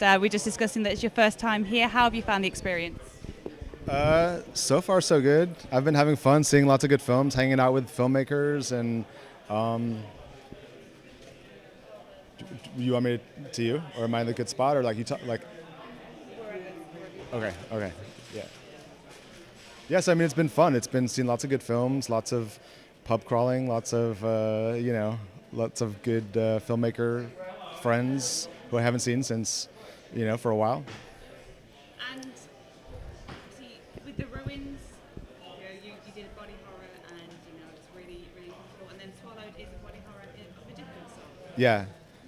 We're just discussing that it's your first time here. How have you found the experience? So far, so good. I've been having fun seeing lots of good films, hanging out with filmmakers, and um, you want me to you, or am I in the good spot, or like you talk like? Okay, okay, yeah. Yes, I mean it's been fun. It's been seeing lots of good films, lots of pub crawling, lots of lots of good filmmaker friends who I haven't seen since for a while. And see, with the ruins, you did a body horror, and it's really, really cool. And then Swallowed is a body horror of a different sort. Yeah. Are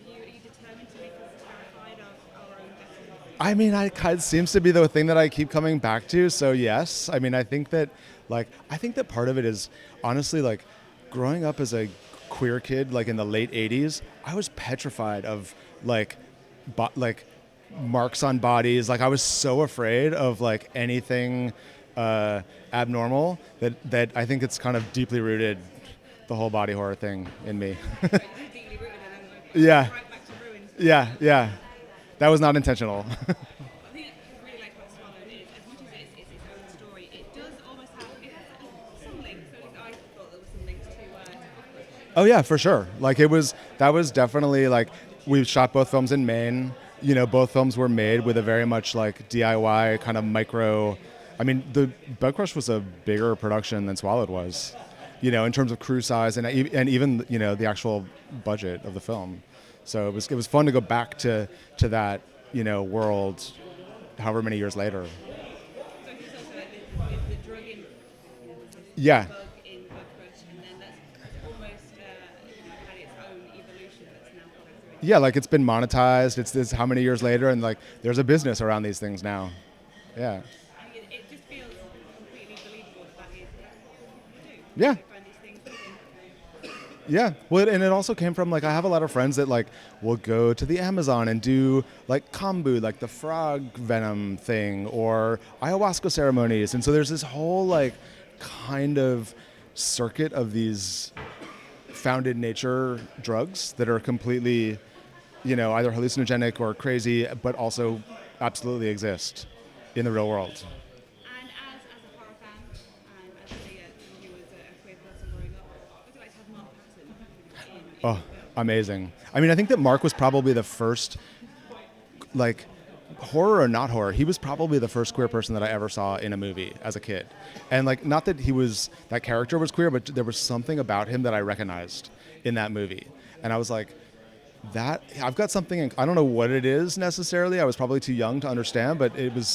you determined to make us terrified of our own destiny? I mean, it seems to be the thing that I keep coming back to. So yes, I mean, I think that part of it is honestly like growing up as a queer kid, like in the late '80s, I was petrified of like, like marks on bodies. Like I was so afraid of like anything abnormal that I think it's kind of deeply rooted, the whole body horror thing in me. Deeply rooted, and then Yeah, right back to ruins. yeah, yeah. That was not intentional. I think I really like what Swallowed is. As much as it's its own story, it does almost have it has some links. So at least I thought there was some links to Cockroach. Oh yeah, for sure. Like that was definitely like we shot both films in Maine. Both films were made with a very much like DIY kind of micro. I mean, the Bug Crush was a bigger production than Swallowed was, in terms of crew size and even the actual budget of the film. So it was fun to go back to that world, however many years later. So he's also like the drug in Yeah, bug in Bug Crush, and then that's almost had its own evolution that's now followed through. yeah. Like it's been monetized. It's this how many years later, and like there's a business around these things now. Yeah, I mean, it just feels completely believable that is what you do. yeah. You find these things within. Yeah, well, and it also came from like I have a lot of friends that like will go to the Amazon and do like kombu, like the frog venom thing, or ayahuasca ceremonies, and so there's this whole like kind of circuit of these founded nature drugs that are completely, either hallucinogenic or crazy, but also absolutely exist in the real world. And as a horror fan, as somebody who was a queer person growing up, what would you like to have Mark Patton in Oh, your film? amazing. I mean, I think that Mark was probably the first like horror or not horror, he was probably the first queer person that I ever saw in a movie as a kid. And like, not that that character was queer, but there was something about him that I recognized in that movie. And I was like, I've got something, I don't know what it is necessarily. I was probably too young to understand, but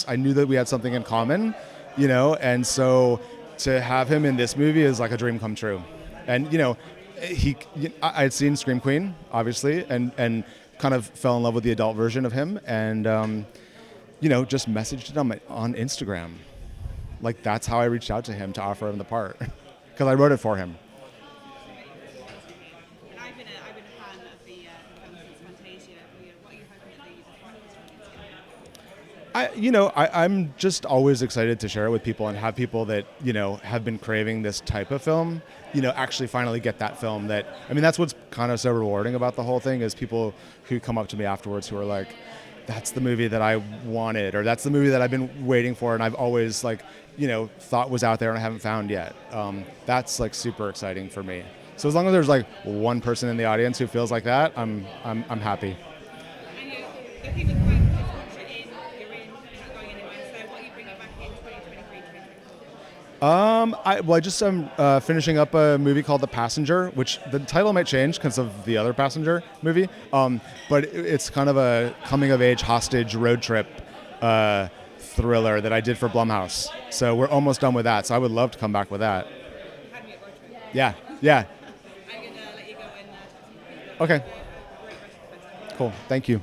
I knew that we had something in common, and so to have him in this movie is like a dream come true. And, I had seen Scream Queen, obviously, and kind of fell in love with the adult version of him, and just messaged him on Instagram. Like that's how I reached out to him to offer him the part, because I wrote it for him. And I've been a fan of the film since Fantasia. What are you hoping that the Frightfest is going to I'm just always excited to share it with people and have people that have been craving this type of film, actually finally get that film. That's what's kind of so rewarding about the whole thing is people who come up to me afterwards who are like, that's the movie that I wanted, or that's the movie that I've been waiting for, and I've always thought was out there and I haven't found yet. That's like super exciting for me. So as long as there's like one person in the audience who feels like that, I'm happy. And the thing with Frightfest is once you're in, you're not going anywhere. So what are you bringing back in 2023, 2024? I just am finishing up a movie called The Passenger, which the title might change because of the other Passenger movie. But it's kind of a coming of age hostage road trip thriller that I did for Blumhouse. So we're almost done with that. So I would love to come back with that. Had me at road trip. Yeah, yeah. I'm going to let you go and talk to some people. Okay, Great rest of the festival. cool. Thank you.